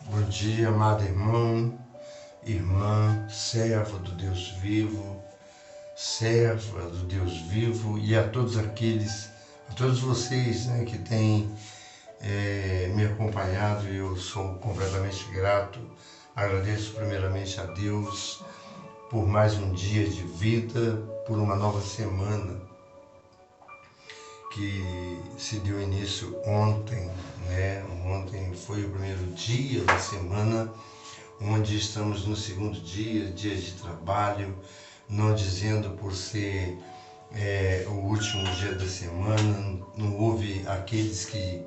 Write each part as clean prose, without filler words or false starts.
Bom dia, amado irmão, irmã, servo do Deus vivo, serva do Deus vivo e a todos vocês, que têm me acompanhado. Eu sou completamente grato. Agradeço primeiramente a Deus por mais um dia de vida, por uma nova semana que se deu início ontem, Ontem foi o primeiro dia da semana, onde estamos no segundo dia de trabalho, não dizendo por ser o último dia da semana, não houve aqueles que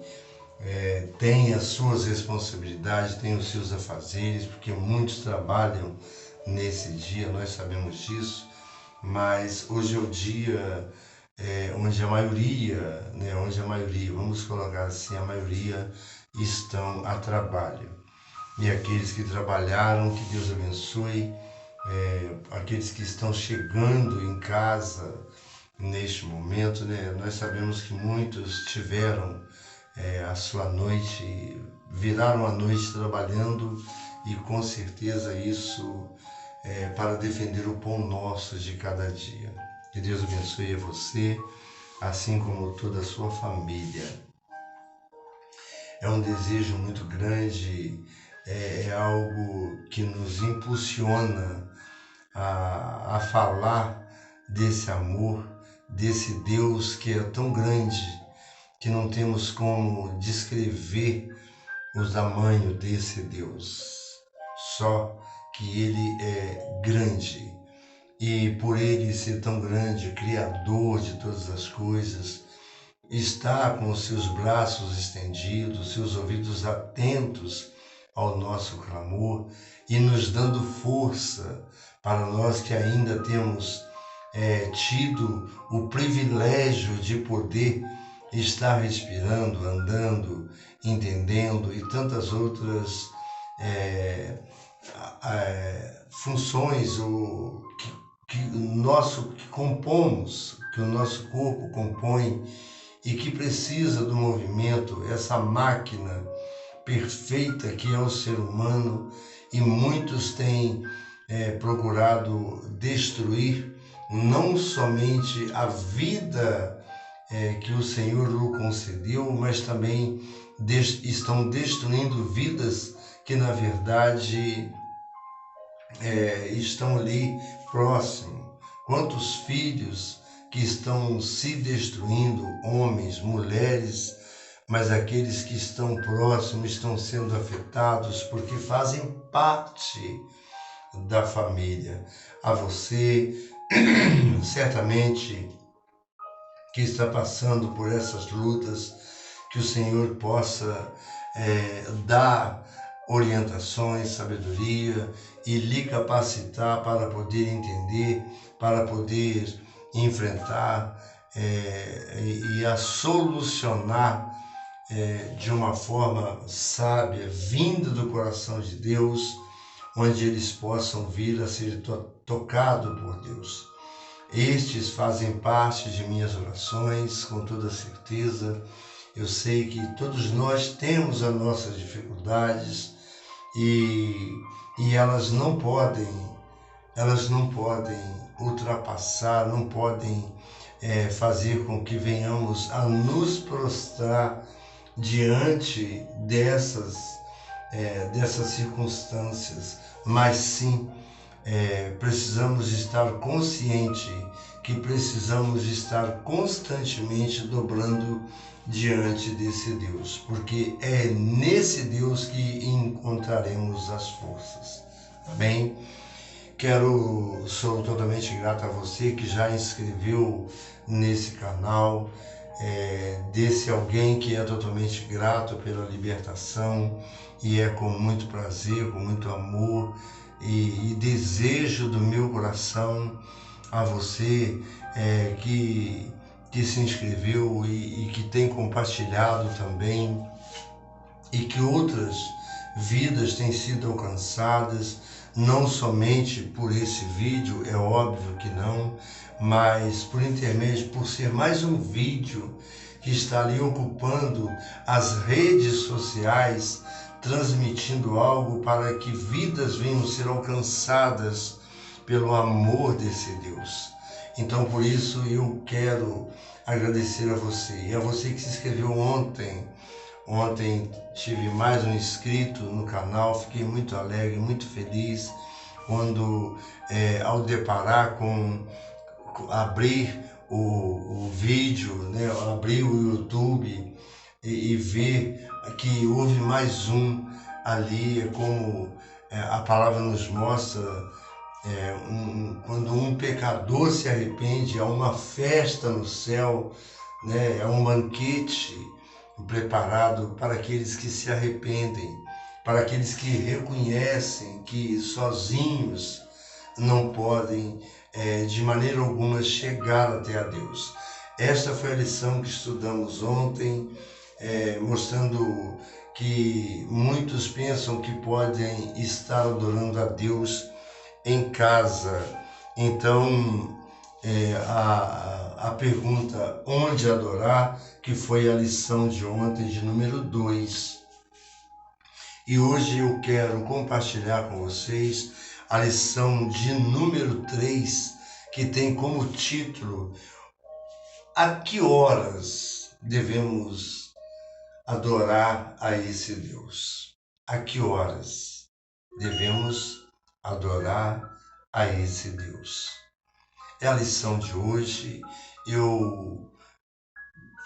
têm as suas responsabilidades, têm os seus afazeres, porque muitos trabalham nesse dia, nós sabemos disso, mas hoje é o dia onde a maioria, vamos colocar assim, a maioria estão a trabalho. E aqueles que trabalharam, que Deus abençoe, aqueles que estão chegando em casa neste momento, nós sabemos que muitos tiveram a sua noite, viraram a noite trabalhando e com certeza isso para defender o pão nosso de cada dia. Que Deus abençoe a você, assim como toda a sua família. É um desejo muito grande, é algo que nos impulsiona a falar desse amor, desse Deus que é tão grande que não temos como descrever o tamanho desse Deus. Só que Ele é grande. E por Ele ser tão grande, Criador de todas as coisas, está com os seus braços estendidos, seus ouvidos atentos ao nosso clamor e nos dando força para nós que ainda temos tido o privilégio de poder estar respirando, andando, entendendo e tantas outras funções que compomos, que o nosso corpo compõe e que precisa do movimento, essa máquina perfeita que é o ser humano, e muitos têm procurado destruir não somente a vida que o Senhor lhe concedeu, mas também estão destruindo vidas que na verdade estão ali próximo. Quantos filhos que estão se destruindo, homens, mulheres, mas aqueles que estão próximos estão sendo afetados porque fazem parte da família. A você, certamente, que está passando por essas lutas, que o Senhor possa dar orientações, sabedoria e lhe capacitar para poder entender, para poder enfrentar e a solucionar de uma forma sábia, vinda do coração de Deus, onde eles possam vir a ser tocados por Deus. Estes fazem parte de minhas orações, com toda certeza. Eu sei que todos nós temos as nossas dificuldades e elas não podem ultrapassar, não podem fazer com que venhamos a nos prostrar diante dessas circunstâncias, mas sim precisamos estar conscientes que precisamos estar constantemente dobrando diante desse Deus, porque é nesse Deus que encontraremos as forças. Bem, sou totalmente grato a você que já inscreveu nesse canal, desse alguém que é totalmente grato pela libertação, e é com muito prazer, com muito amor e desejo do meu coração a você que se inscreveu e que tem compartilhado também, e que outras vidas têm sido alcançadas, não somente por esse vídeo, é óbvio que não, mas por ser mais um vídeo que está ali ocupando as redes sociais, transmitindo algo para que vidas venham a ser alcançadas pelo amor desse Deus. Então, por isso, eu quero agradecer a você. E a você que se inscreveu ontem. Ontem tive mais um inscrito no canal, fiquei muito alegre, muito feliz quando, ao deparar com abrir o vídeo, né, abrir o YouTube e ver que houve mais um ali, como a palavra nos mostra, quando um pecador se arrepende, há uma festa no céu, né, é um banquete preparado para aqueles que se arrependem, para aqueles que reconhecem que sozinhos não podem de maneira alguma chegar até a Deus. Esta foi a lição que estudamos ontem, mostrando que muitos pensam que podem estar adorando a Deus em casa. Então, a pergunta onde adorar, que foi a lição de ontem, de número 2. E hoje eu quero compartilhar com vocês a lição de número 3, que tem como título: a que horas devemos adorar a esse Deus? A que horas devemos adorar a esse Deus? É a lição de hoje. Eu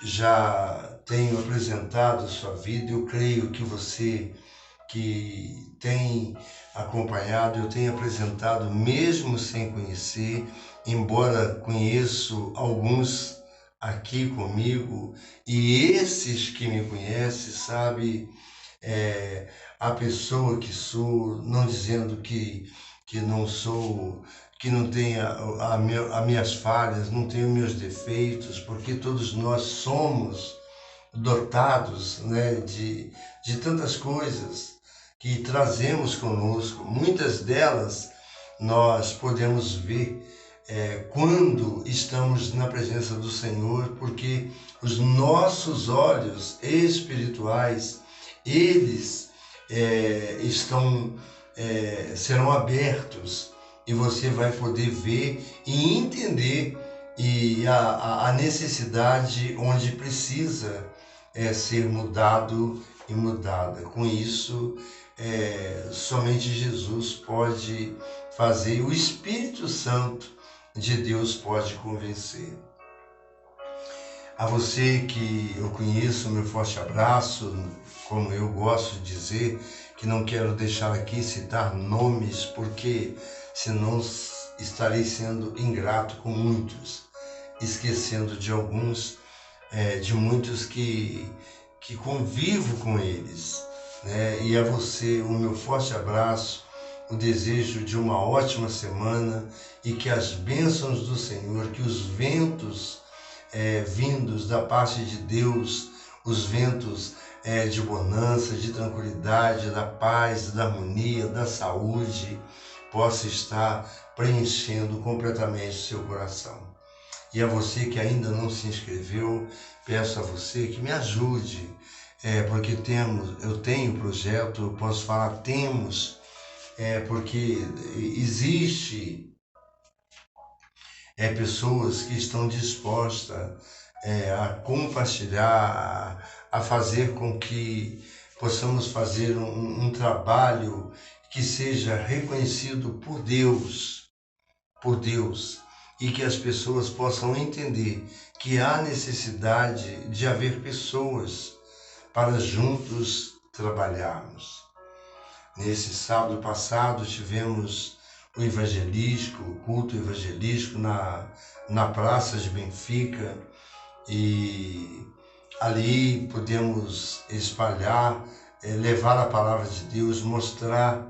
já tenho apresentado a sua vida, eu creio que você que tem acompanhado, eu tenho apresentado mesmo sem conhecer, embora conheço alguns aqui comigo, e esses que me conhecem sabem a pessoa que sou, não dizendo que não sou, que não tenha as minhas falhas, não tenho meus defeitos, porque todos nós somos dotados, né, de tantas coisas que trazemos conosco. Muitas delas nós podemos ver quando estamos na presença do Senhor, porque os nossos olhos espirituais, eles serão abertos, e você vai poder ver e entender a necessidade onde precisa ser mudado e mudada. Com isso, somente Jesus pode fazer, o Espírito Santo de Deus pode convencer. A você que eu conheço, meu forte abraço. Como eu gosto de dizer, que não quero deixar aqui citar nomes, porque senão estarei sendo ingrato com muitos, esquecendo de alguns, de muitos que convivo com eles, né? E a você o meu forte abraço, o desejo de uma ótima semana, e que as bênçãos do Senhor, que os ventos vindos da parte de Deus, os ventos de bonança, de tranquilidade, da paz, da harmonia, da saúde, possa estar preenchendo completamente o seu coração. E a você que ainda não se inscreveu, peço a você que me ajude, porque eu tenho projeto, eu posso falar temos, porque existe pessoas que estão dispostas a compartilhar, a fazer com que possamos fazer um trabalho que seja reconhecido por Deus, e que as pessoas possam entender que há necessidade de haver pessoas para juntos trabalharmos. Nesse sábado passado tivemos o culto evangelístico na Praça de Benfica, e ali podemos espalhar, levar a palavra de Deus, mostrar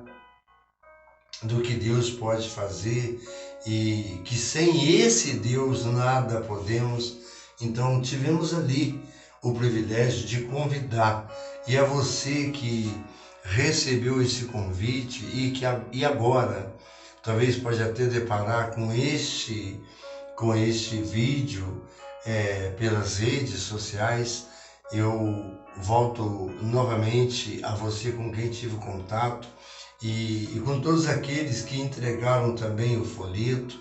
do que Deus pode fazer, e que sem esse Deus nada podemos. Então tivemos ali o privilégio de convidar, e a você que recebeu esse convite e agora talvez pode até deparar com este vídeo pelas redes sociais, eu volto novamente a você com quem tive contato e com todos aqueles que entregaram também o folheto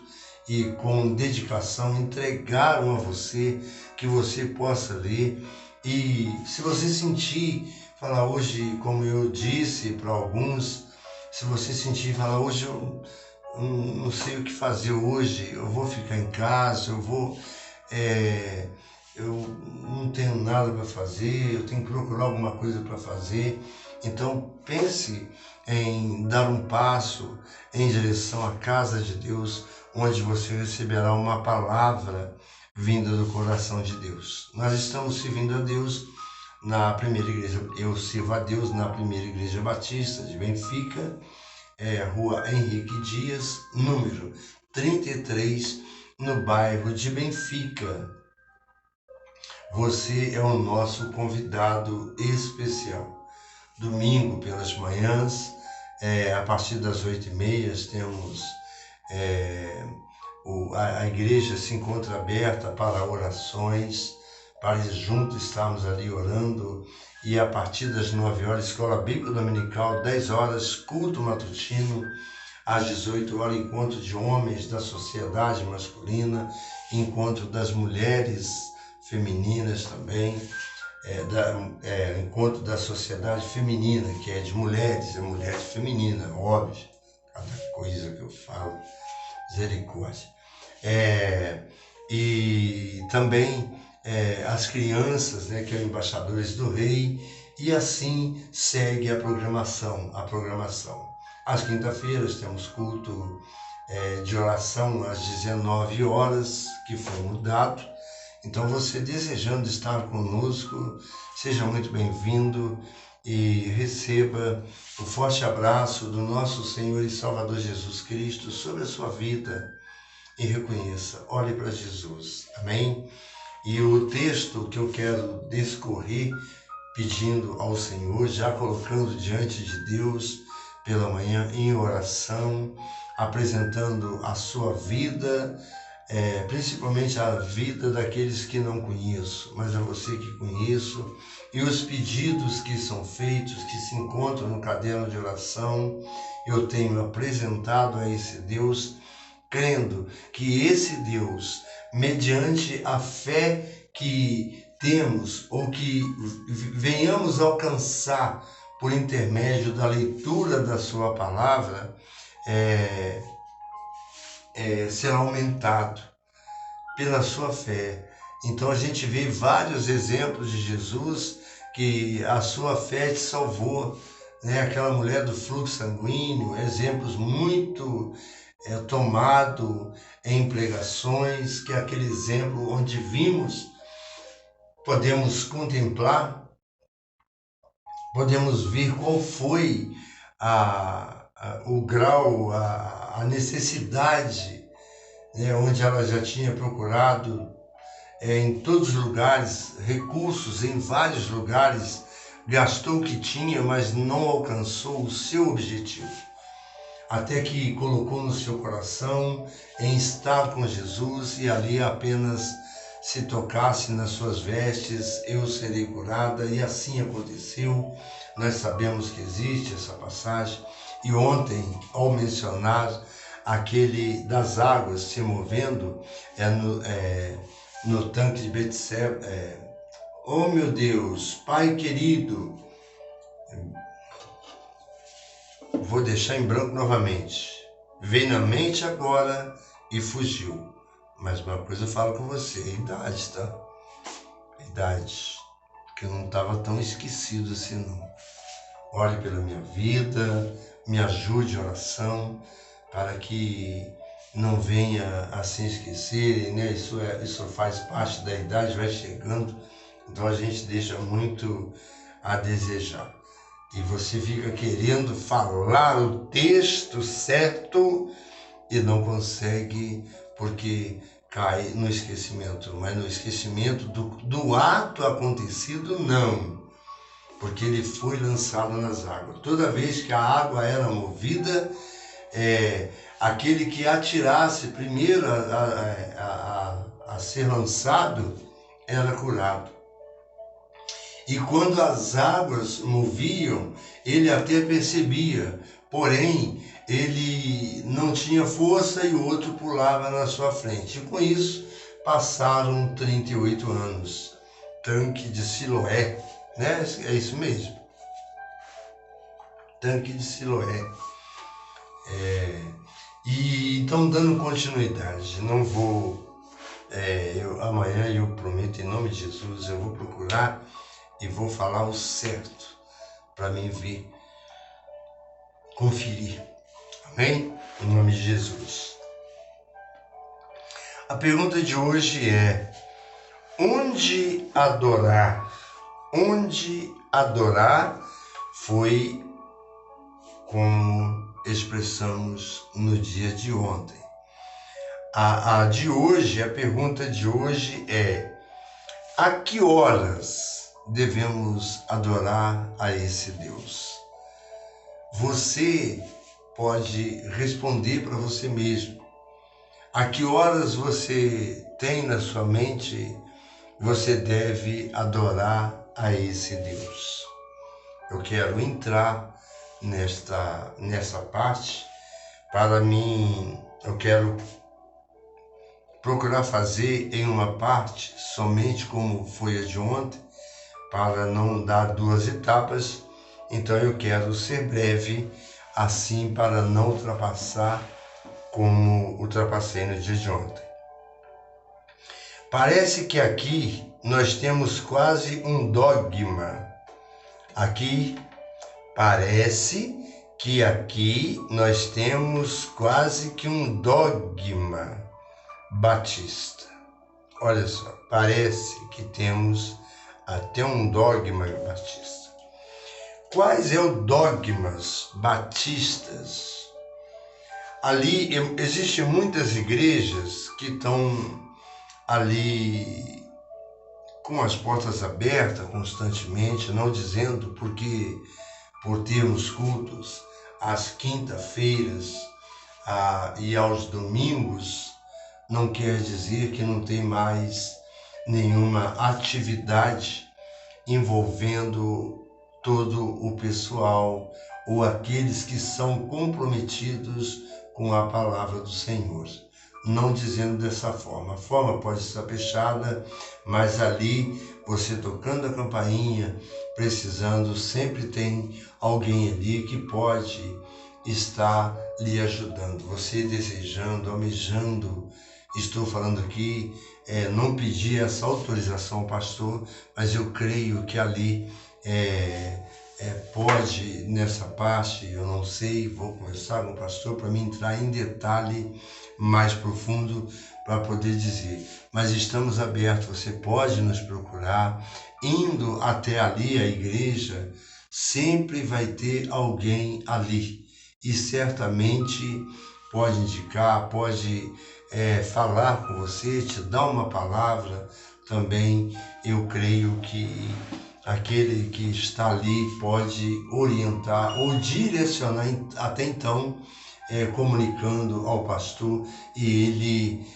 e com dedicação entregaram a você, que você possa ler. E se você sentir, falar hoje, como eu disse para alguns, se você sentir, falar hoje eu não sei o que fazer hoje, eu vou ficar em casa, eu não tenho nada para fazer, eu tenho que procurar alguma coisa para fazer. Então pense em dar um passo em direção à casa de Deus, onde você receberá uma palavra vinda do coração de Deus. Nós estamos servindo a Deus na primeira igreja, eu sirvo a Deus na primeira igreja batista de Benfica, Rua Henrique Dias, número 33, no bairro de Benfica. Você é o nosso convidado especial. Domingo pelas manhãs, a partir das 8h30, temos a igreja se encontra aberta para orações, para juntos estarmos ali orando. E a partir das 9h, escola bíblica dominical, 10h, culto matutino, às 18h, encontro de homens da sociedade masculina, encontro das mulheres femininas também, encontro da sociedade feminina, que é de mulheres, é mulher feminina, óbvio, cada coisa que eu falo, misericórdia. E também as crianças, que são embaixadores do rei, e assim segue a programação. Às quinta-feiras temos culto de oração às 19h, que foi mudado. Então você desejando estar conosco, seja muito bem-vindo e receba o forte abraço do nosso Senhor e Salvador Jesus Cristo sobre a sua vida e reconheça, olhe para Jesus, amém? E o texto que eu quero discorrer, pedindo ao Senhor, já colocando diante de Deus pela manhã em oração, apresentando a sua vida, principalmente a vida daqueles que não conheço, mas a você que conheço, e os pedidos que são feitos, que se encontram no caderno de oração, eu tenho apresentado a esse Deus, crendo que esse Deus, mediante a fé que temos ou que venhamos alcançar por intermédio da leitura da sua palavra, será aumentado pela sua fé. Então a gente vê vários exemplos de Jesus que a sua fé te salvou, aquela mulher do fluxo sanguíneo, exemplos muito tomado em pregações, que é aquele exemplo onde vimos, podemos contemplar, podemos ver qual foi o grau, a necessidade, onde ela já tinha procurado em todos os lugares, recursos em vários lugares, gastou o que tinha, mas não alcançou o seu objetivo. Até que colocou no seu coração em estar com Jesus e ali apenas se tocasse nas suas vestes, eu serei curada, e assim aconteceu. Nós sabemos que existe essa passagem, e ontem, ao mencionar aquele das águas se movendo no tanque de Betseba, oh meu Deus, Pai querido, vou deixar em branco novamente. Veio na mente agora e fugiu. Mas uma coisa eu falo com você, é idade, tá? Idade. Porque eu não estava tão esquecido assim, não. Ore pela minha vida, me ajude em oração, para que não venha a se esquecer, Isso faz parte da idade, vai chegando. Então a gente deixa muito a desejar. E você fica querendo falar o texto certo e não consegue, porque cai no esquecimento. Mas no esquecimento do ato acontecido, não. Porque ele foi lançado nas águas. Toda vez que a água era movida, aquele que atirasse primeiro a ser lançado era curado. E quando as águas moviam, ele até percebia, porém ele não tinha força e o outro pulava na sua frente. E com isso passaram 38 anos. Tanque de Siloé, né? É isso mesmo. Tanque de Siloé. E então, dando continuidade, não vou. Amanhã eu prometo, em nome de Jesus, eu vou procurar e vou falar o certo para mim ver, conferir. Amém? Em nome de Jesus. A pergunta de hoje é: onde adorar? Onde adorar foi como expressamos no dia de ontem. A pergunta de hoje é: a que horas devemos adorar a esse Deus? Você pode responder para você mesmo. A que horas você tem na sua mente você deve adorar a esse Deus? Eu quero entrar nessa parte. Para mim, eu quero procurar fazer em uma parte somente como foi a de ontem, para não dar duas etapas. Então eu quero ser breve, assim, para não ultrapassar como ultrapassei no dia de ontem. Parece que aqui nós temos quase um dogma. Parece que aqui nós temos quase que um dogma batista. Olha só, parece que temos até um dogma batista. Quais são os dogmas batistas? Ali existem muitas igrejas que estão ali com as portas abertas constantemente, não dizendo porque por termos cultos às quinta-feiras e aos domingos, não quer dizer que não tem mais nenhuma atividade envolvendo todo o pessoal ou aqueles que são comprometidos com a palavra do Senhor. Não dizendo dessa forma. A forma pode estar fechada, mas ali, você tocando a campainha, precisando, sempre tem alguém ali que pode estar lhe ajudando. Você desejando, almejando, estou falando aqui, não pedir essa autorização ao pastor, mas eu creio que ali pode, nessa parte, eu não sei, vou conversar com o pastor para me entrar em detalhe mais profundo para poder dizer. Mas estamos abertos, você pode nos procurar, indo até ali a igreja, sempre vai ter alguém ali e certamente pode indicar, pode falar com você, te dar uma palavra. Também eu creio que aquele que está ali pode orientar ou direcionar, até então, comunicando ao pastor, e ele,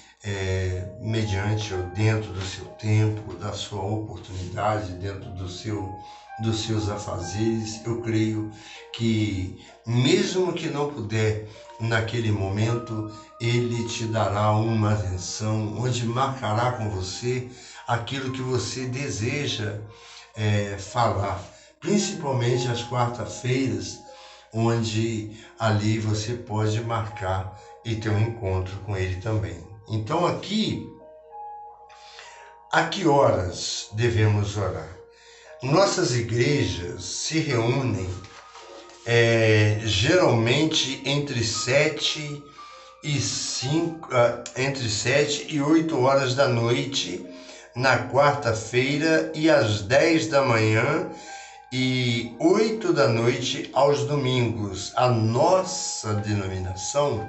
mediante ou dentro do seu tempo, da sua oportunidade, dentro dos seus afazeres, eu creio que, mesmo que não puder naquele momento, ele te dará uma atenção, onde marcará com você aquilo que você deseja falar, principalmente às quarta-feiras, onde ali você pode marcar e ter um encontro com ele também. Então aqui, a que horas devemos orar? Nossas igrejas se reúnem geralmente entre 7 e 8 horas da noite na quarta-feira e às 10 da manhã e 8 da noite aos domingos. A nossa denominação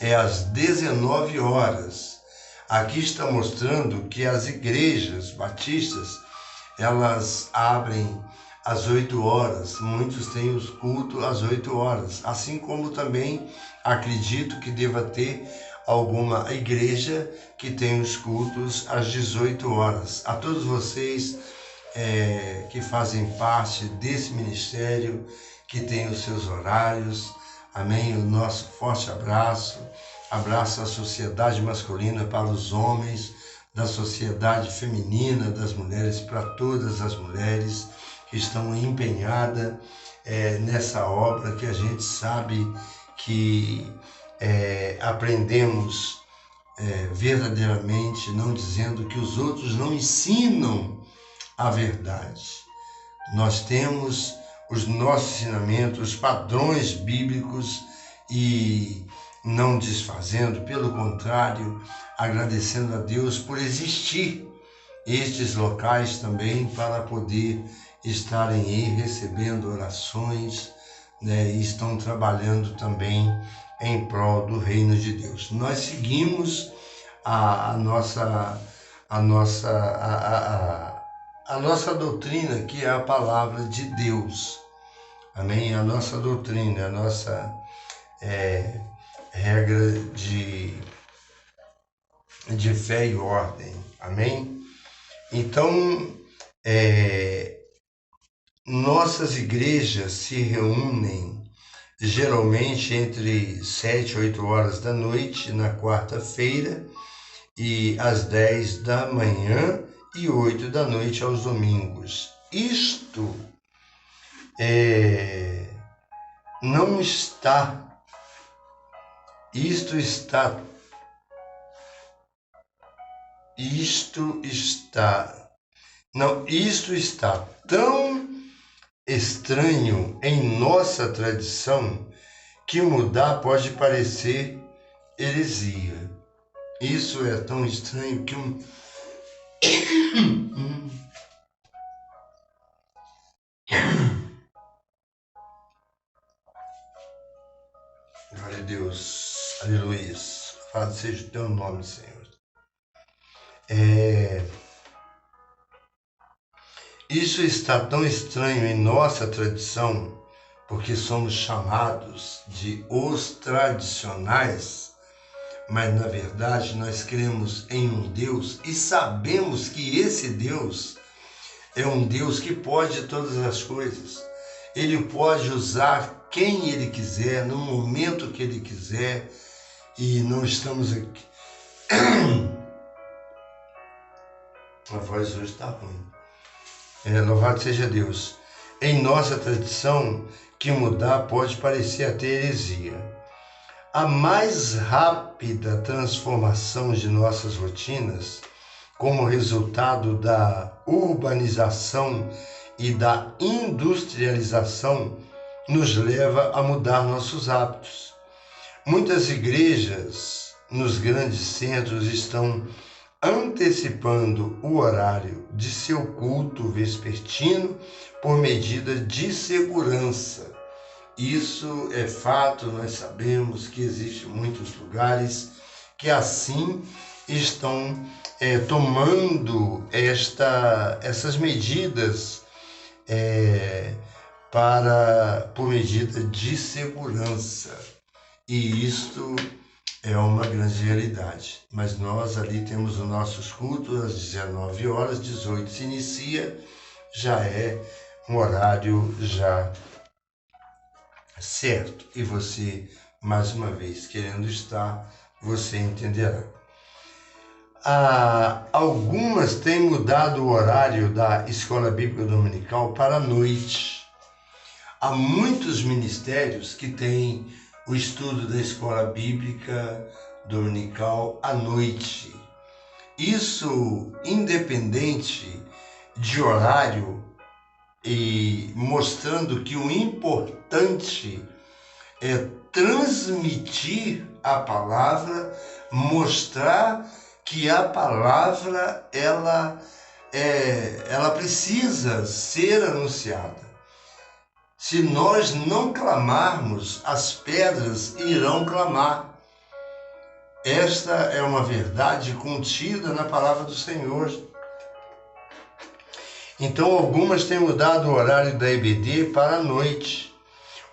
é às 19 horas. Aqui está mostrando que as igrejas batistas, elas abrem às 8 horas. Muitos têm os cultos às 8 horas. Assim como também acredito que deva ter alguma igreja que tem os cultos às 18 horas. A todos vocês, que fazem parte desse ministério, que tem os seus horários. Amém? O nosso forte abraço. Abraço à sociedade masculina para os homens, da sociedade feminina, das mulheres, para todas as mulheres que estão empenhadas nessa obra, que a gente sabe que aprendemos verdadeiramente, não dizendo que os outros não ensinam a verdade. Nós temos os nossos ensinamentos, os padrões bíblicos, e não desfazendo, pelo contrário, agradecendo a Deus por existir estes locais também para poder estarem aí recebendo orações, né, e estão trabalhando também em prol do reino de Deus. Nós seguimos a nossa doutrina, que é a palavra de Deus. Amém? A nossa doutrina, a nossa regra de fé e ordem. Amém? Então, nossas igrejas se reúnem geralmente entre 7 e 8 horas da noite na quarta-feira e às 10 da manhã e 8 da noite aos domingos. Isto está tão estranho em nossa tradição que mudar pode parecer heresia. Isso é tão estranho que glória a Deus, aleluia, louvado seja o teu nome, Senhor. Isso está tão estranho em nossa tradição, porque somos chamados de os tradicionais, mas na verdade nós cremos em um Deus e sabemos que esse Deus é um Deus que pode todas as coisas. Ele pode usar quem Ele quiser, no momento que Ele quiser, e não estamos aqui. A voz hoje está ruim. Louvado seja Deus. Em nossa tradição, que mudar pode parecer até heresia. A mais rápida transformação de nossas rotinas, como resultado da urbanização e da industrialização, nos leva a mudar nossos hábitos. Muitas igrejas nos grandes centros estão antecipando o horário de seu culto vespertino por medida de segurança. Isso é fato, nós sabemos que existem muitos lugares que assim estão tomando essas medidas por medida de segurança. E isto é uma grande realidade. Mas nós ali temos os nossos cultos às 19 horas, 18 se inicia, já é um horário já certo. E você, mais uma vez, querendo estar, você entenderá. Algumas têm mudado o horário da escola bíblica dominical para a noite. Há muitos ministérios que têm o estudo da escola bíblica dominical à noite. Isso independente de horário e mostrando que o importante é transmitir a palavra, mostrar que a palavra ela precisa ser anunciada. Se nós não clamarmos, as pedras irão clamar. Esta é uma verdade contida na palavra do Senhor. Então, algumas têm mudado o horário da EBD para a noite.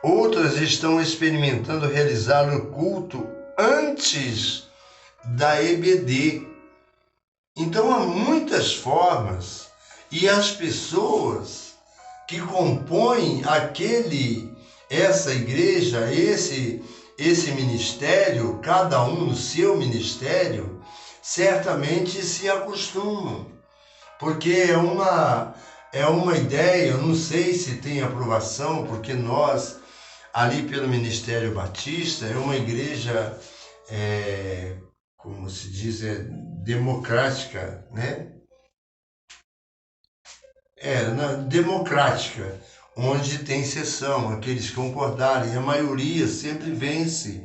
Outras estão experimentando realizar o culto antes da EBD. Então, há muitas formas E as pessoas que compõem essa igreja, esse ministério, cada um no seu ministério, certamente se acostumam, porque é uma ideia, eu não sei se tem aprovação, porque nós, ali pelo Ministério Batista, é uma igreja, como se diz, democrática, né? Democrática, onde tem sessão, aqueles que concordarem, a maioria sempre vence,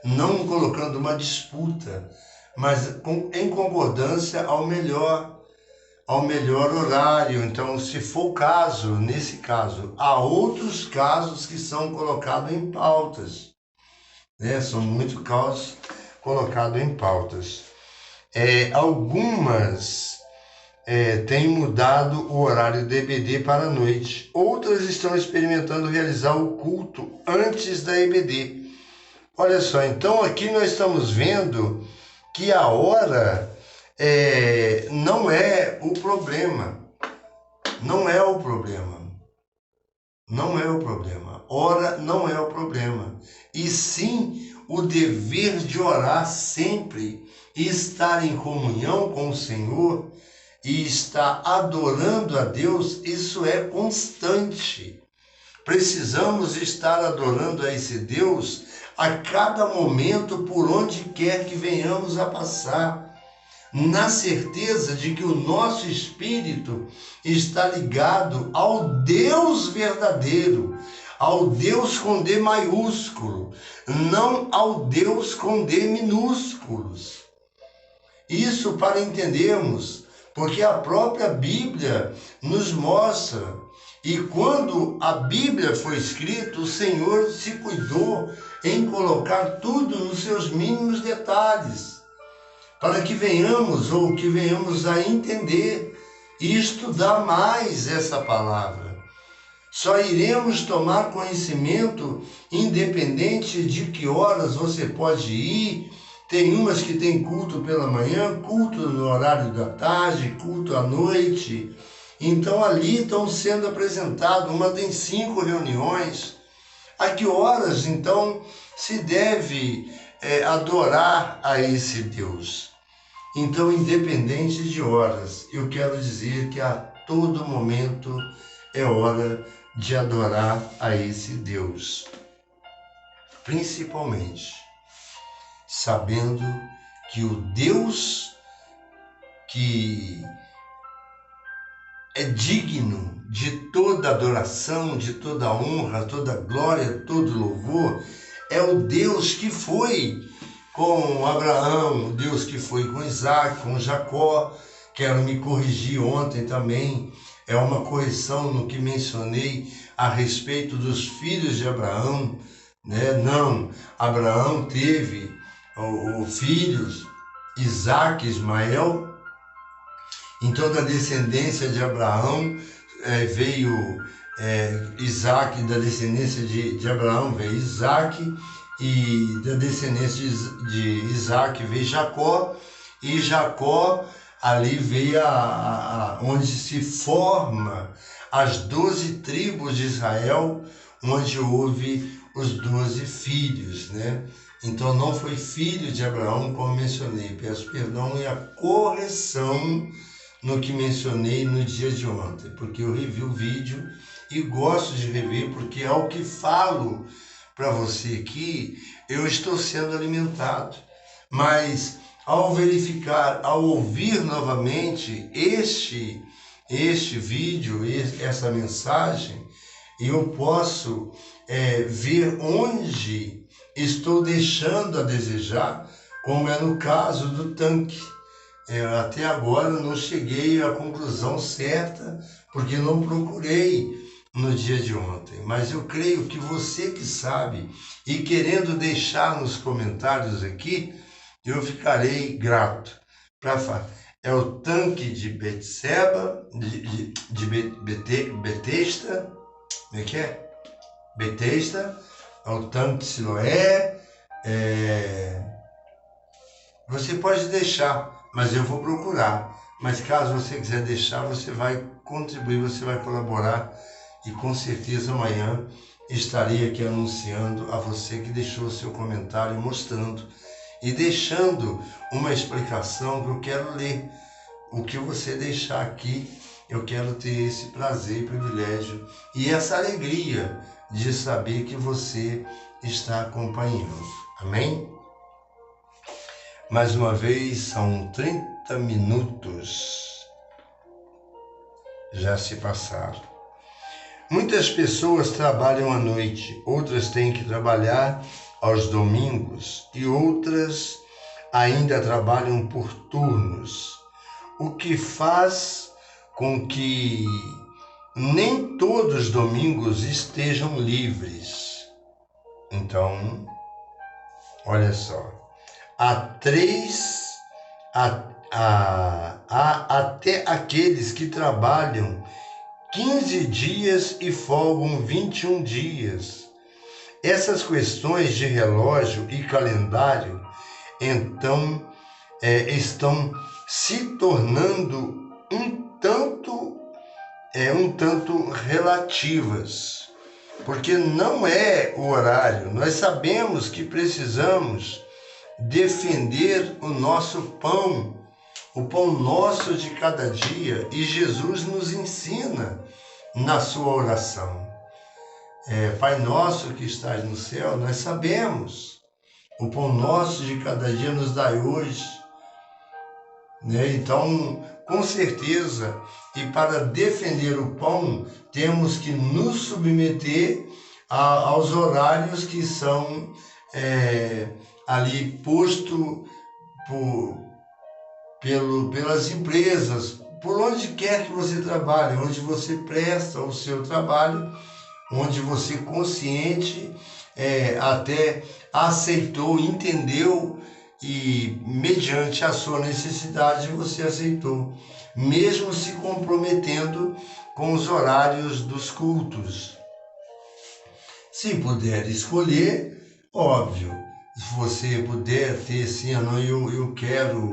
não colocando uma disputa, mas em concordância ao melhor horário. Então, se for o caso, nesse caso, há outros casos que são colocados em pautas, né? São muitos casos colocados em pautas. Algumas têm mudado o horário do EBD para a noite. Outras estão experimentando realizar o culto antes da EBD. Olha só, então aqui nós estamos vendo que a hora não é o problema. Não é o problema. Não é o problema. Hora não é o problema. E sim o dever de orar sempre e estar em comunhão com o Senhor e estar adorando a Deus, isso é constante. Precisamos estar adorando a esse Deus a cada momento, por onde quer que venhamos a passar, na certeza de que o nosso espírito está ligado ao Deus verdadeiro, ao Deus com D maiúsculo, não ao Deus com D minúsculos. Isso para entendermos, porque a própria Bíblia nos mostra. E quando a Bíblia foi escrita, o Senhor se cuidou em colocar tudo nos seus mínimos detalhes, para que venhamos a entender e estudar mais essa palavra. Só iremos tomar conhecimento independente de que horas você pode ir. Tem umas que tem culto pela manhã, culto no horário da tarde, culto à noite. Então ali estão sendo apresentados, uma tem 5 reuniões. A que horas então se deve adorar a esse Deus? Então, independente de horas, eu quero dizer que a todo momento é hora de adorar a esse Deus. Principalmente sabendo que o Deus que é digno de toda adoração, de toda honra, toda glória, todo louvor, é o Deus que foi com Abraão, o Deus que foi com Isaac, com Jacó. Quero me corrigir ontem também, é uma correção no que mencionei a respeito dos filhos de Abraão, né? Não, Abraão teve filhos, Isaac e Ismael. Então, da descendência de Abraão veio Isaac, da descendência de Abraão veio Isaac, e da descendência de Isaac veio Jacó, e Jacó ali veio onde se forma as 12 tribos de Israel, onde houve os 12 filhos, né? Então não foi filho de Abraão, como mencionei. Peço perdão e a correção no que mencionei no dia de ontem, porque eu revi o vídeo e gosto de rever, porque ao que falo para você aqui, eu estou sendo alimentado. Mas ao verificar, ao ouvir novamente este vídeo, essa mensagem, eu posso ver onde estou deixando a desejar, como é no caso do tanque. Até agora não cheguei à conclusão certa, porque não procurei no dia de ontem. Mas eu creio que você que sabe, e querendo deixar nos comentários aqui, eu ficarei grato. É o tanque de Betseba, de Betesda, como é que é? Betesda, é o tanque de Siloé. Você pode deixar, mas eu vou procurar, mas caso você quiser deixar, você vai contribuir, você vai colaborar e com certeza amanhã estarei aqui anunciando a você que deixou o seu comentário, mostrando e deixando uma explicação que eu quero ler. O que você deixar aqui, eu quero ter esse prazer e privilégio e essa alegria de saber que você está acompanhando. Amém? Mais uma vez, são 30 minutos. Já se passaram. Muitas pessoas trabalham à noite, outras têm que trabalhar aos domingos e outras ainda trabalham por turnos, o que faz com que nem todos os domingos estejam livres. Então, olha só, há até aqueles que trabalham 15 dias e folgam 21 dias. Essas questões de relógio e calendário, então, estão se tornando um tanto relativas, porque não é o horário. Nós sabemos que precisamos defender o nosso pão, o pão nosso de cada dia, e Jesus nos ensina na sua oração. Pai nosso que estás no céu, nós sabemos, o pão nosso de cada dia nos dai hoje, né? Então, com certeza, e para defender o pão, temos que nos submeter aos horários que são ali posto pelas empresas, por onde quer que você trabalhe, onde você presta o seu trabalho, onde você consciente até aceitou, entendeu e mediante a sua necessidade você aceitou, mesmo se comprometendo com os horários dos cultos. Se puder escolher, óbvio, se você puder ter assim, eu quero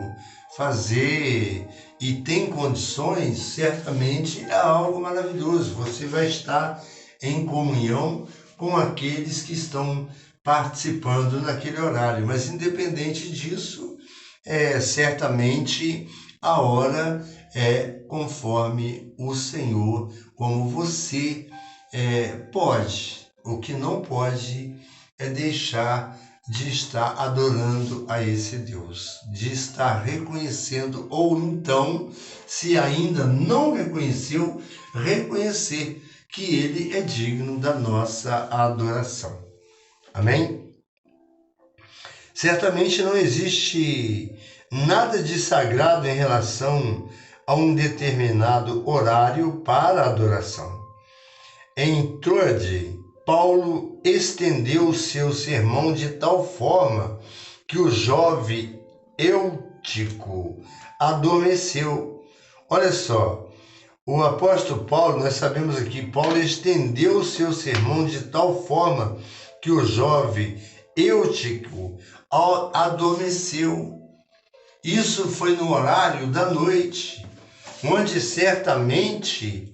fazer e tem condições, certamente é algo maravilhoso. Você vai estar em comunhão com aqueles que estão participando naquele horário, mas independente disso, certamente a hora é conforme o Senhor, como você pode. O que não pode é deixar de estar adorando a esse Deus, de estar reconhecendo, ou então, se ainda não reconheceu, reconhecer que Ele é digno da nossa adoração. Amém? Certamente não existe nada de sagrado em relação a um determinado horário para a adoração. Em Troade, Paulo estendeu o seu sermão de tal forma que o jovem Eutico adormeceu. Olha só, o apóstolo Paulo, nós sabemos aqui, Paulo estendeu o seu sermão de tal forma que o jovem Eutico adormeceu. Isso foi no horário da noite, onde certamente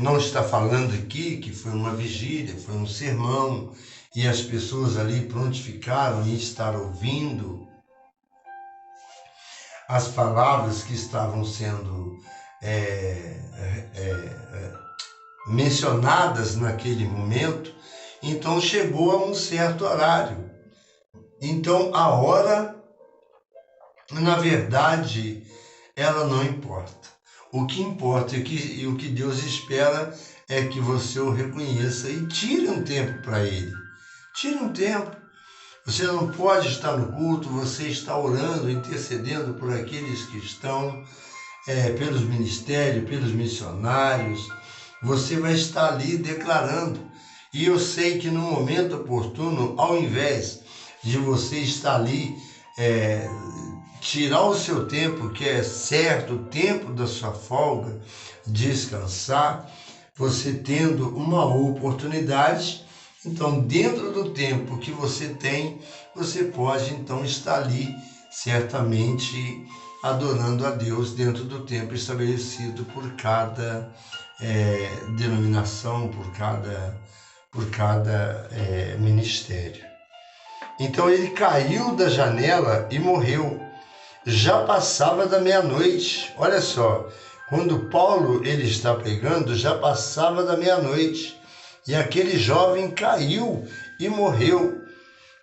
não está falando aqui que foi uma vigília, foi um sermão, e as pessoas ali prontificaram em estar ouvindo as palavras que estavam sendo mencionadas naquele momento. Então chegou a um certo horário. Então a hora, na verdade, ela não importa. O que importa e o que Deus espera é que você o reconheça e tire um tempo para Ele. Tire um tempo. Você não pode estar no culto, você está orando, intercedendo por aqueles que estão, pelos ministérios, pelos missionários. Você vai estar ali declarando. E eu sei que no momento oportuno, ao invés de você estar ali, tirar o seu tempo, que é certo, o tempo da sua folga, descansar, você tendo uma oportunidade, então dentro do tempo que você tem, você pode então estar ali certamente adorando a Deus dentro do tempo estabelecido por cada denominação, por cada ministério. Então ele caiu da janela e morreu. Já passava da meia-noite. Olha só, quando Paulo ele está pregando, já passava da meia-noite. E aquele jovem caiu e morreu.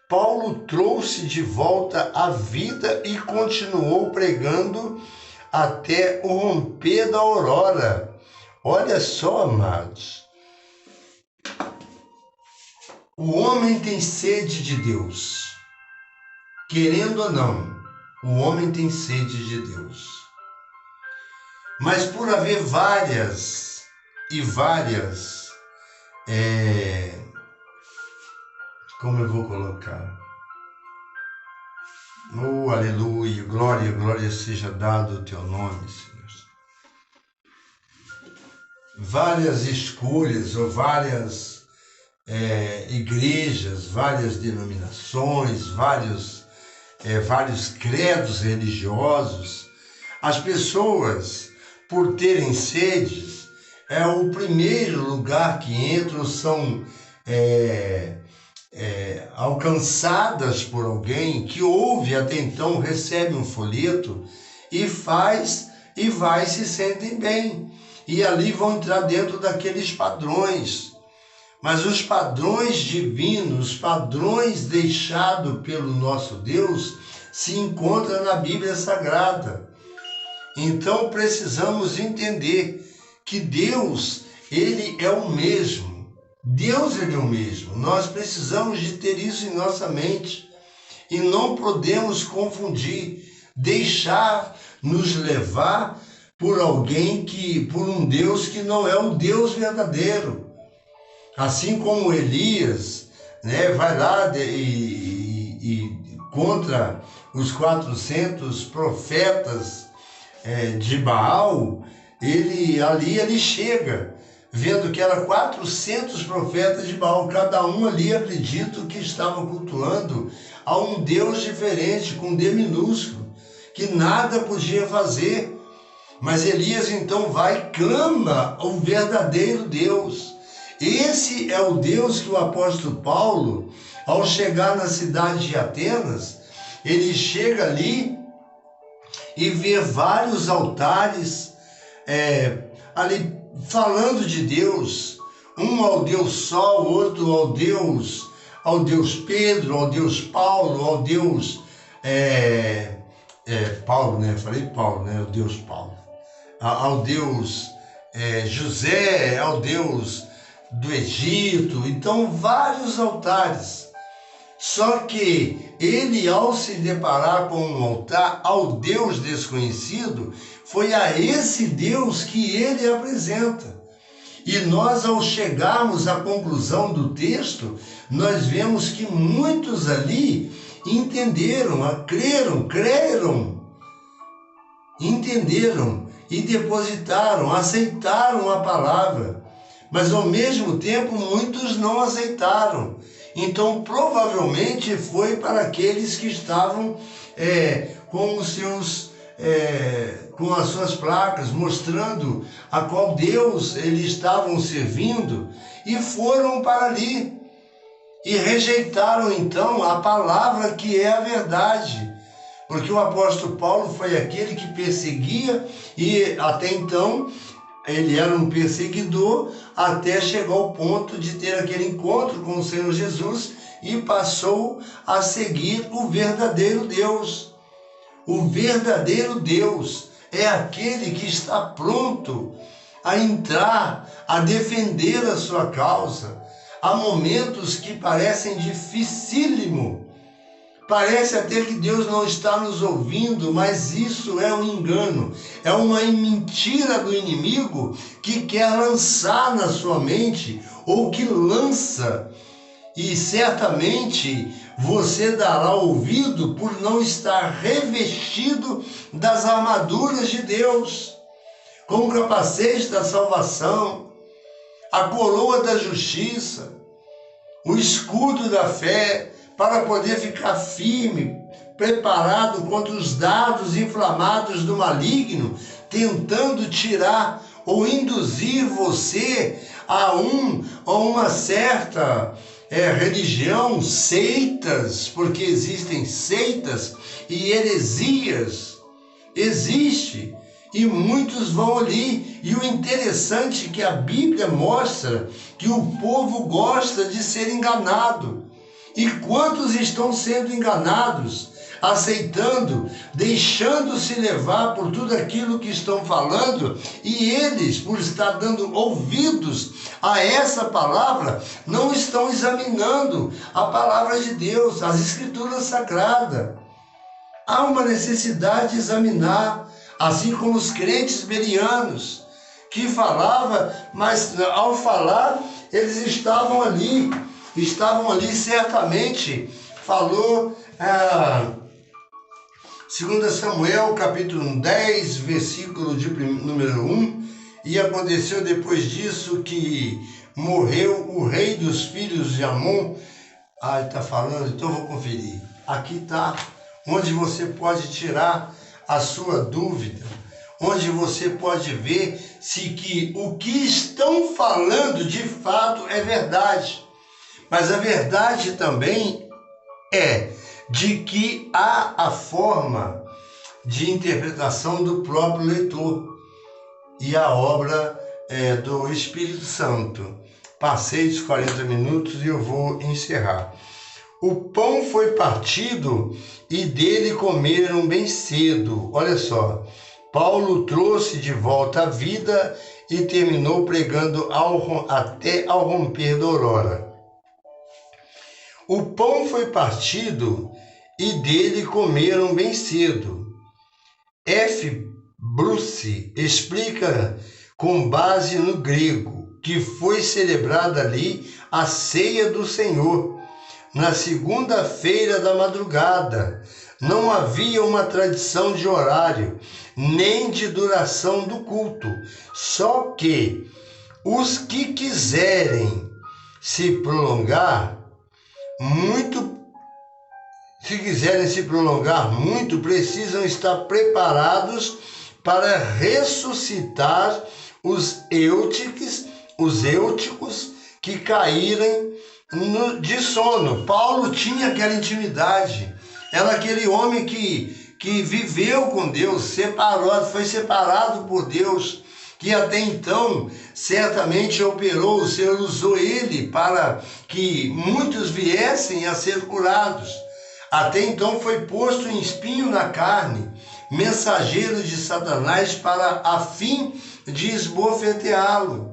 Paulo trouxe de volta a vida e continuou pregando até o romper da aurora. Olha só, amados. O homem tem sede de Deus. Querendo ou não, o homem tem sede de Deus. Mas por haver várias como eu vou colocar? Oh, aleluia, glória, glória seja dado o teu nome, Senhor. Várias escolhas ou várias igrejas, várias denominações, vários credos religiosos. As pessoas, por terem sede, o primeiro lugar que entram são alcançadas por alguém que ouve até então, recebe um folheto e vai se sentem bem. E ali vão entrar dentro daqueles padrões. Mas os padrões divinos, os padrões deixados pelo nosso Deus, se encontram na Bíblia Sagrada. Então precisamos entender que Deus, ele é o mesmo. Deus, ele é o mesmo. Nós precisamos de ter isso em nossa mente. E não podemos confundir, deixar nos levar por por um Deus que não é o Deus verdadeiro. Assim como Elias, vai lá e contra os 400 profetas de Baal, ele chega, vendo que eram 400 profetas de Baal, cada um ali acredito que estavam cultuando a um Deus diferente, com D minúsculo, que nada podia fazer. Mas Elias então vai e clama o verdadeiro Deus. Esse é o Deus que o apóstolo Paulo, ao chegar na cidade de Atenas, ele chega ali e vê vários altares ali falando de Deus, um ao Deus Sol, outro ao Deus Pedro, ao Deus Paulo, ao Deus Paulo, falei Paulo, o Deus Paulo, ao Deus José, ao Deus do Egito. Então vários altares. Só que ele, ao se deparar com um altar ao Deus desconhecido, foi a esse Deus que ele apresenta. E nós, ao chegarmos à conclusão do texto, nós vemos que muitos ali entenderam, creram, entenderam e depositaram, aceitaram a palavra. Mas ao mesmo tempo muitos não aceitaram. Então provavelmente foi para aqueles que estavam com as suas placas, mostrando a qual Deus eles estavam servindo, e foram para ali e rejeitaram então a palavra que é a verdade. Porque o apóstolo Paulo foi aquele que perseguia, e até então ele era um perseguidor, até chegar ao ponto de ter aquele encontro com o Senhor Jesus e passou a seguir o verdadeiro Deus. O verdadeiro Deus é aquele que está pronto a entrar, a defender a sua causa. Há momentos que parecem dificílimo. Parece até que Deus não está nos ouvindo, mas isso é um engano, é uma mentira do inimigo que quer lançar na sua mente, ou que lança, e certamente você dará ouvido por não estar revestido das armaduras de Deus, com o capacete da salvação, a coroa da justiça, o escudo da fé, para poder ficar firme preparado contra os dardos inflamados do maligno, tentando tirar ou induzir você a uma certa religião, seitas, porque existem seitas e heresias. Existe. E muitos vão ali. E o interessante é que a Bíblia mostra que o povo gosta de ser enganado. E quantos estão sendo enganados, aceitando, deixando-se levar por tudo aquilo que estão falando, e eles, por estar dando ouvidos a essa palavra, não estão examinando a palavra de Deus, as Escrituras Sagradas. Há uma necessidade de examinar, assim como os crentes bereanos, que falavam, mas ao falar, eles estavam ali certamente, falou 2 Samuel, capítulo 10, versículo de número 1, e aconteceu depois disso que morreu o rei dos filhos de Amon. Ele está falando, então eu vou conferir. Aqui está, onde você pode tirar a sua dúvida, onde você pode ver se o que estão falando de fato é verdade. Mas a verdade também é de que há a forma de interpretação do próprio leitor e a obra do Espírito Santo. Passei os 40 minutos e eu vou encerrar. O pão foi partido e dele comeram bem cedo. Olha só, Paulo trouxe de volta a vida e terminou pregando até ao romper da aurora. O pão foi partido e dele comeram bem cedo. F. Bruce explica com base no grego que foi celebrada ali a ceia do Senhor, na segunda-feira da madrugada. Não havia uma tradição de horário, nem de duração do culto, só que os que quiserem se prolongar muito, precisam estar preparados para ressuscitar os eúticos que caírem de sono. Paulo tinha aquela intimidade, era aquele homem que viveu com Deus, foi separado por Deus, que até então certamente operou, o Senhor usou ele para que muitos viessem a ser curados. Até então foi posto um espinho na carne, mensageiro de Satanás para a fim de esbofeteá-lo.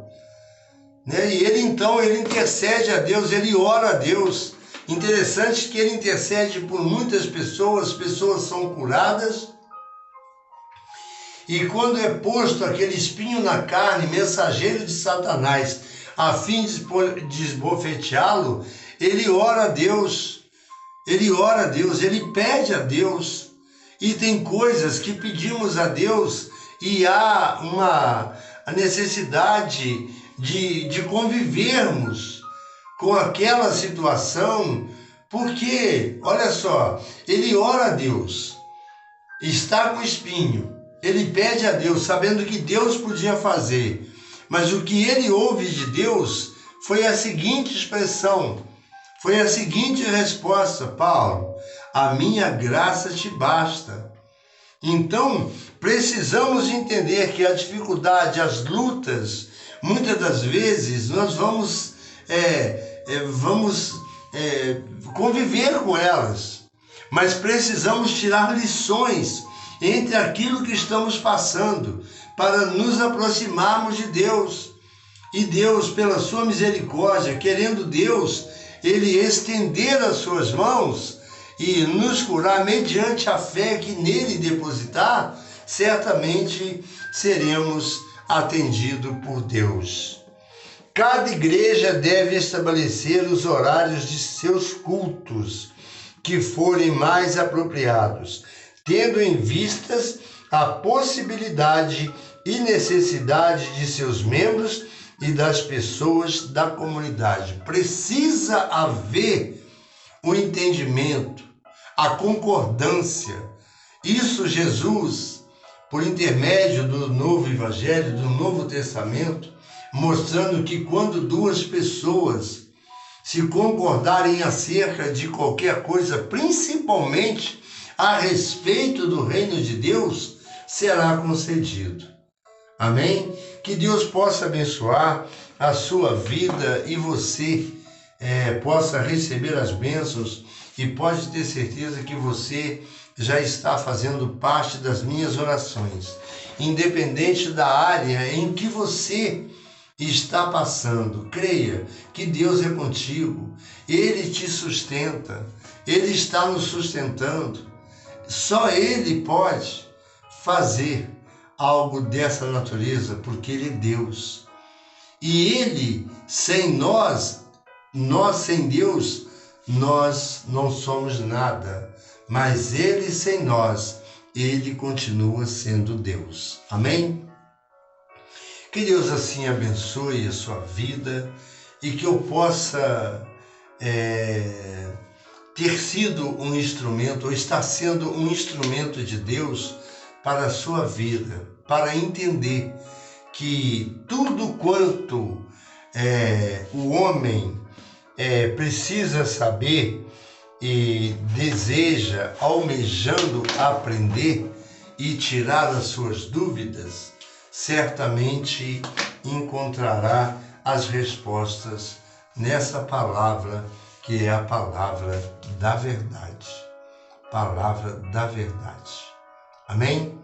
E ele então, ele intercede a Deus, ele ora a Deus. Interessante que ele intercede por muitas pessoas, as pessoas são curadas. E quando é posto aquele espinho na carne, mensageiro de Satanás, a fim de esbofeteá-lo, ele ora a Deus, ele pede a Deus. E tem coisas que pedimos a Deus e há a necessidade de convivermos com aquela situação, porque, olha só, ele ora a Deus, está com espinho, ele pede a Deus, sabendo que Deus podia fazer, mas o que ele ouve de Deus foi a seguinte expressão, foi a seguinte resposta: Paulo, a minha graça te basta. Então, precisamos entender que a dificuldade, as lutas, muitas das vezes nós vamos conviver com elas, mas precisamos tirar lições entre aquilo que estamos passando para nos aproximarmos de Deus. E Deus, pela sua misericórdia, querendo Deus, ele estender as suas mãos e nos curar mediante a fé que nele depositar, certamente seremos atendidos por Deus. Cada igreja deve estabelecer os horários de seus cultos que forem mais apropriados, tendo em vistas a possibilidade e necessidade de seus membros e das pessoas da comunidade. Precisa haver o entendimento, a concordância. Isso Jesus, por intermédio do novo Evangelho, do Novo Testamento, mostrando que quando duas pessoas se concordarem acerca de qualquer coisa, principalmente a respeito do reino de Deus, será concedido. Amém? Que Deus possa abençoar a sua vida e você possa receber as bênçãos, e pode ter certeza que você já está fazendo parte das minhas orações, independente da área em que você está passando. Creia que Deus é contigo, Ele te sustenta, Ele está nos sustentando. Só Ele pode fazer algo dessa natureza, porque Ele é Deus. E Ele, sem nós sem Deus, nós não somos nada. Mas Ele sem nós, Ele continua sendo Deus. Amém? Que Deus assim abençoe a sua vida e que eu possa ter sido um instrumento, ou estar sendo um instrumento de Deus para a sua vida, para entender que tudo quanto o homem precisa saber e deseja, almejando aprender e tirar as suas dúvidas, certamente encontrará as respostas nessa palavra, que é a palavra da verdade. Palavra da verdade. Amém?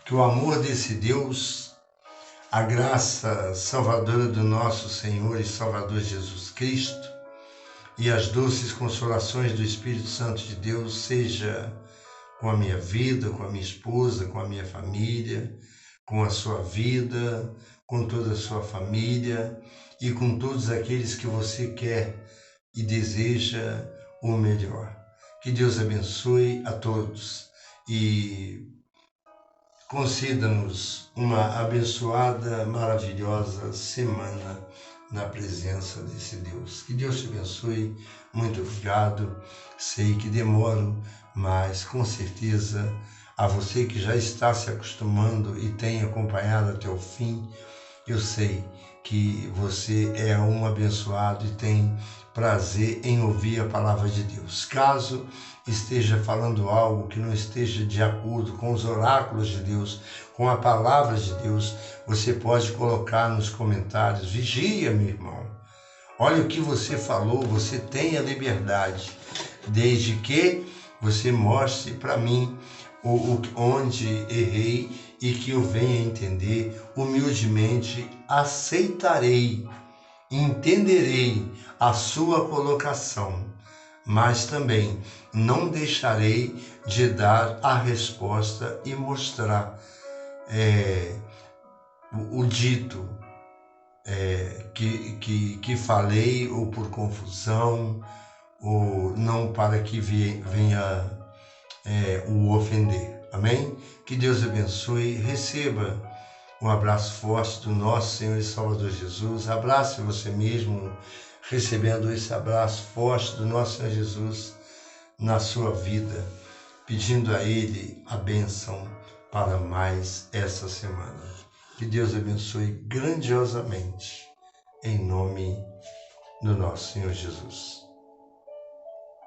Que o amor desse Deus, a graça salvadora do nosso Senhor e Salvador Jesus Cristo e as doces consolações do Espírito Santo de Deus seja com a minha vida, com a minha esposa, com a minha família, com a sua vida, com toda a sua família e com todos aqueles que você quer e deseja o melhor. Que Deus abençoe a todos e conceda-nos uma abençoada, maravilhosa semana na presença desse Deus. Que Deus te abençoe. Muito obrigado. Sei que demoro, mas com certeza a você que já está se acostumando e tem acompanhado até o fim, eu sei que você é um abençoado e tem prazer em ouvir a palavra de Deus. Caso esteja falando algo que não esteja de acordo com os oráculos de Deus, com a palavra de Deus, você pode colocar nos comentários. Vigia, meu irmão. Olha o que você falou, você tem a liberdade, desde que você mostre para mim onde errei e que eu venha entender. Humildemente aceitarei, entenderei a sua colocação, mas também não deixarei de dar a resposta e mostrar o dito que falei, ou por confusão, ou não, para que venha o ofender. Amém? Que Deus abençoe. Receba um abraço forte do nosso Senhor e Salvador Jesus. Abrace você mesmo, recebendo esse abraço forte do nosso Senhor Jesus na sua vida, pedindo a Ele a bênção para mais essa semana. Que Deus abençoe grandiosamente, em nome do nosso Senhor Jesus.